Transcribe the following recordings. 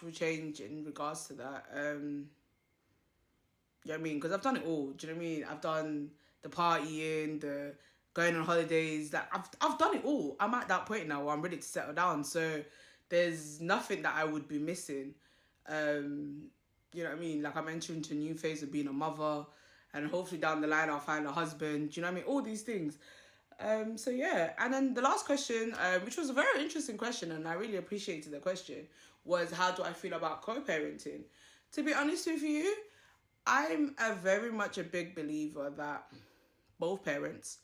will change in regards to that. You know what I mean? Because I've done it all. Do you know what I mean? I've done the partying, the going on holidays. Like I've done it all. I'm at that point now where I'm ready to settle down. So there's nothing that I would be missing. You know what I mean? Like I'm entering into a new phase of being a mother, and hopefully down the line I'll find a husband. Do you know what I mean? All these things. So yeah, and then the last question, which was a very interesting question, and I really appreciated the question, was how do I feel about co-parenting? To be honest with you, I'm a very much a big believer that both parents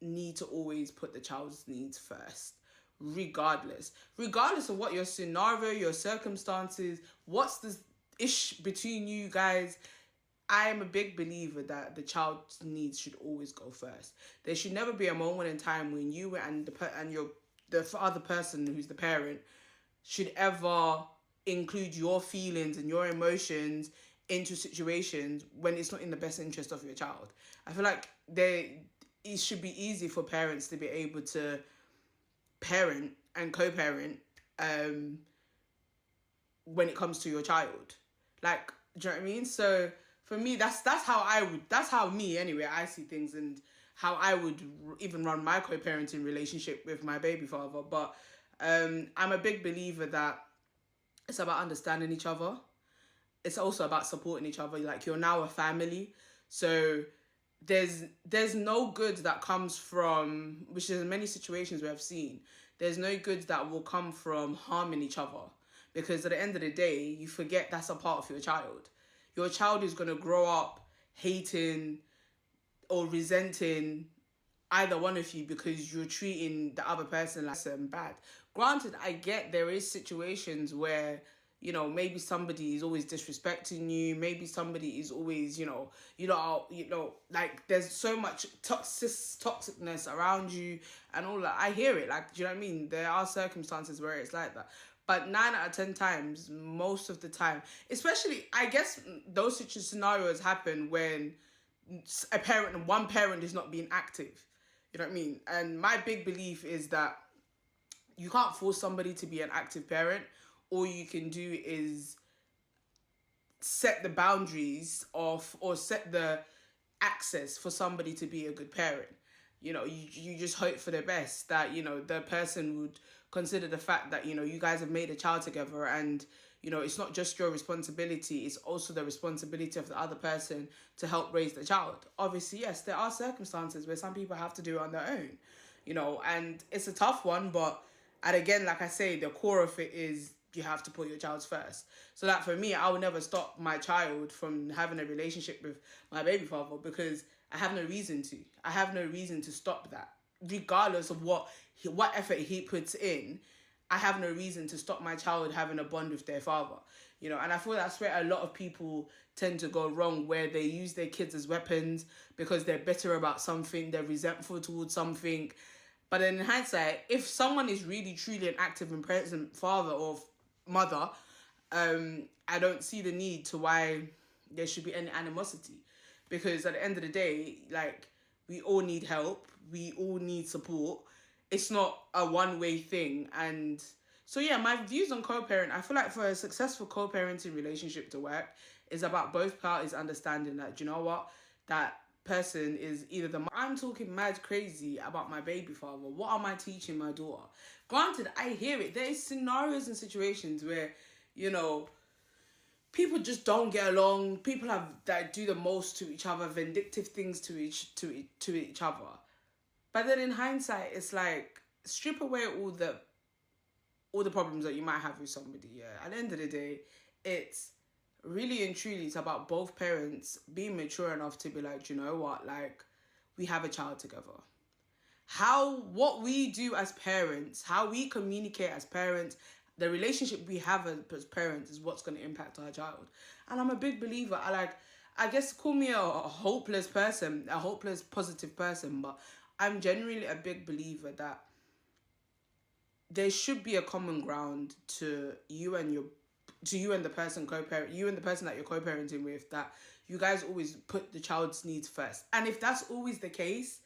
need to always put the child's needs first, regardless of what your scenario, your circumstances, what's the ish between you guys. I am a big believer that the child's needs should always go first. There should never be a moment in time when you and the other person who's the parent should ever include your feelings and your emotions into situations when it's not in the best interest of your child. I feel like it should be easy for parents to be able to parent and co-parent when it comes to your child. Like, do you know what I mean? So for me, that's how me anyway I see things, and how I would even run my co-parenting relationship with my baby father. But I'm a big believer that it's about understanding each other. It's also about supporting each other. Like, you're now a family, so there's no good that comes from, which is in many situations we have seen, there's no good that will come from harming each other, because at the end of the day you forget that's a part of your child. Your child is going to grow up hating or resenting either one of you because you're treating the other person like bad. Granted, I get there is situations where, you know, maybe somebody is always disrespecting you. Maybe somebody is always, like there's so much toxicness around you and all that. I hear it. Like, do you know what I mean? There are circumstances where it's like that. But 9 out of 10 times, most of the time, especially, I guess those such scenarios happen when one parent is not being active. You know what I mean? And my big belief is that you can't force somebody to be an active parent. All you can do is set the boundaries of, or set the access for somebody to be a good parent. You know, you just hope for the best, that, you know, the person would consider the fact that, you know, you guys have made a child together, and, you know, it's not just your responsibility, it's also the responsibility of the other person to help raise the child. Obviously, yes, there are circumstances where some people have to do it on their own, you know, and it's a tough one, but, and again, like I say, the core of it is you have to put your child first. So that for me, I will never stop my child from having a relationship with my baby father, because I have no reason to. I have no reason to stop that. Regardless of what effort he puts in, I have no reason to stop my child having a bond with their father. You know, and I feel that's where a lot of people tend to go wrong, where they use their kids as weapons because they're bitter about something, they're resentful towards something. But in hindsight, if someone is really truly an active and present father or mother, I don't see the need to why there should be any animosity, because at the end of the day, like, we all need help, we all need support. It's not a one-way thing. And so yeah, my views on co-parent, I feel like for a successful co-parenting relationship to work, is about both parties understanding that, you know what, that person is either I'm talking mad crazy about my baby father. What am I teaching my daughter? Granted, I hear it. There is scenarios and situations where, you know, people just don't get along. People have that do the most to each other, vindictive things to each other. But then in hindsight, it's like, strip away all the problems that you might have with somebody. Yeah, at the end of the day, it's really and truly, it's about both parents being mature enough to be like, you know what, like, we have a child together. What we do as parents, how we communicate as parents, the relationship we have as parents is what's going to impact our child. And I'm a big believer. I guess call me a hopeless person, a hopeless positive person, but I'm genuinely a big believer that there should be a common ground to you and the person that you're co-parenting with, that you guys always put the child's needs first. And if that's always the case,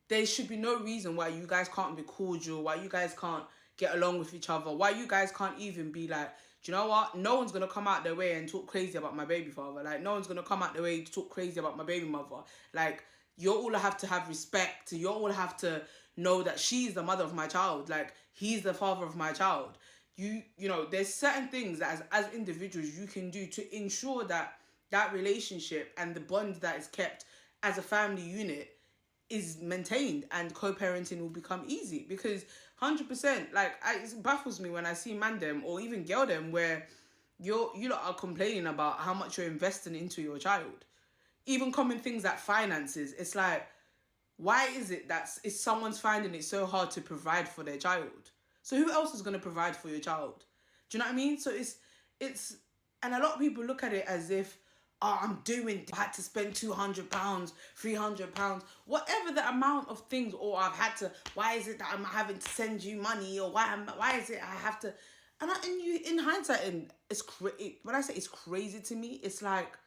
there should be no reason why you guys can't be cordial, why you guys can't get along with each other? Why you guys can't even be like, do you know what? No one's gonna come out their way and talk crazy about my baby father. Like, no one's gonna come out their way to talk crazy about my baby mother. Like, you all have to have respect. You all have to know that she's the mother of my child. Like, he's the father of my child. You know, there's certain things that as individuals you can do to ensure that that relationship and the bond that is kept as a family unit is maintained, and co-parenting will become easy. Because 100%, like, it baffles me when I see man them or even girl them where you lot are complaining about how much you're investing into your child. Even common things like finances, it's like, why is it that if someone's finding it so hard to provide for their child? So who else is going to provide for your child? Do you know what I mean? So it's, and a lot of people look at it as if, oh, I had to spend £200, £300, whatever the amount of things, or I've had to, why is it that I'm having to send you money, or why is it I have to, and you, in hindsight, and when I say it's crazy to me, it's like,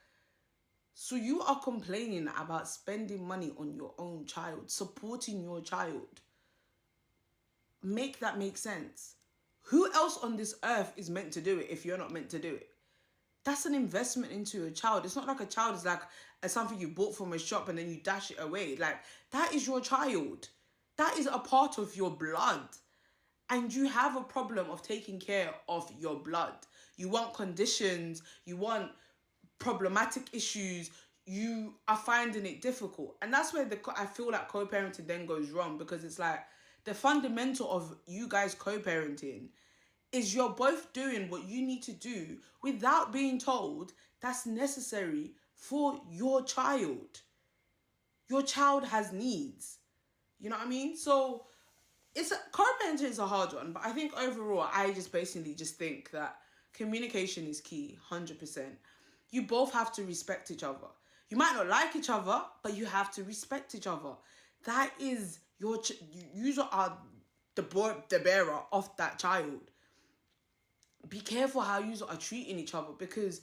so you are complaining about spending money on your own child, supporting your child. Make that make sense. Who else on this earth is meant to do it if you're not meant to do it? That's an investment into your child. It's not like a child is like something you bought from a shop and then you dash it away. Like, that is your child. That is a part of your blood. And you have a problem of taking care of your blood. You want conditions. You want problematic issues. You are finding it difficult. And that's where I feel like co-parenting then goes wrong, because it's like the fundamental of you guys co-parenting is you're both doing what you need to do without being told that's necessary for your child. Your child has needs. You know what I mean? So co-parenting is a hard one, but I think overall, I just basically just think that communication is key, 100%. You both have to respect each other. You might not like each other, but you have to respect each other. That is you are the bearer of that child. Be careful how you are treating each other, because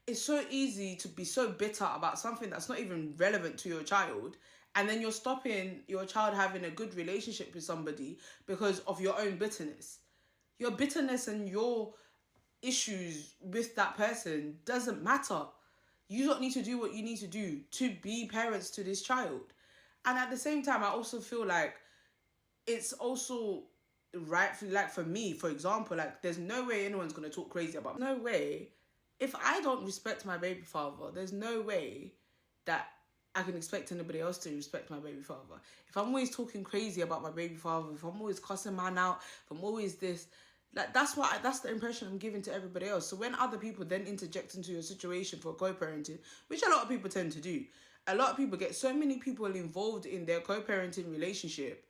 it's so easy to be so bitter about something that's not even relevant to your child, and then you're stopping your child having a good relationship with somebody because of your own bitterness. Your bitterness and your issues with that person doesn't matter. You don't need to do what you need to do to be parents to this child. And at the same time, I also feel like it's also right for, like, for me, for example, like, there's no way anyone's going to talk crazy about me. No way. If I don't respect my baby father, there's no way that I can expect anybody else to respect my baby father. If I'm always talking crazy about my baby father, if I'm always cussing man out, if I'm always this, like, that's the impression I'm giving to everybody else. So when other people then interject into your situation for co-parenting, which a lot of people tend to do, a lot of people get so many people involved in their co-parenting relationship.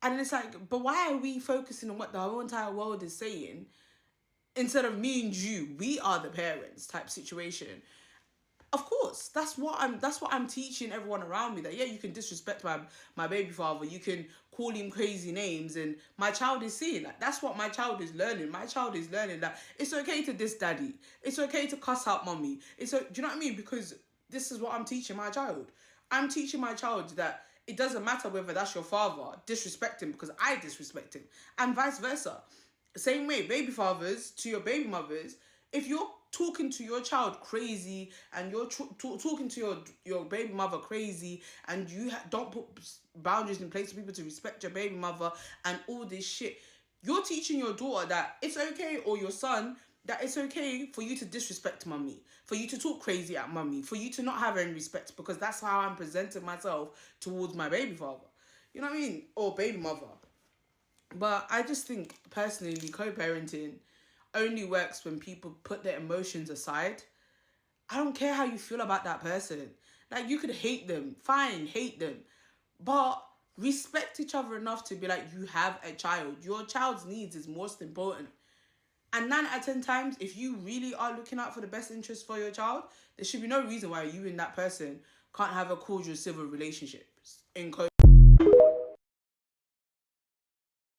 And it's like, but why are we focusing on what the whole entire world is saying instead of me and you? We are the parents type situation. Of course, that's what I'm teaching everyone around me, that yeah, you can disrespect my baby father, you can call him crazy names, and my child is seeing that. That's what my child is learning. My child is learning that it's okay to diss daddy. It's okay to cuss out mommy. Do you know what I mean? Because this is what I'm teaching my child. I'm teaching my child that it doesn't matter whether that's your father, disrespect him because I disrespect him, and vice versa. Same way, baby fathers to your baby mothers, if you're talking to your child crazy and you're talking to your baby mother crazy, and you don't put boundaries in place for people to respect your baby mother and all this shit, you're teaching your daughter that it's okay, or your son, that it's okay for you to disrespect mummy, for you to talk crazy at mummy, for you to not have any respect, because that's how I'm presenting myself towards my baby father. You know what I mean? Or baby mother. But I just think, personally, co-parenting only works when people put their emotions aside. I don't care how you feel about that person. Like, you could hate them. Fine, hate them. But respect each other enough to be like, you have a child. Your child's needs is most important. And 9 out of 10 times, if you really are looking out for the best interest for your child, there should be no reason why you and that person can't have a cordial civil relationship in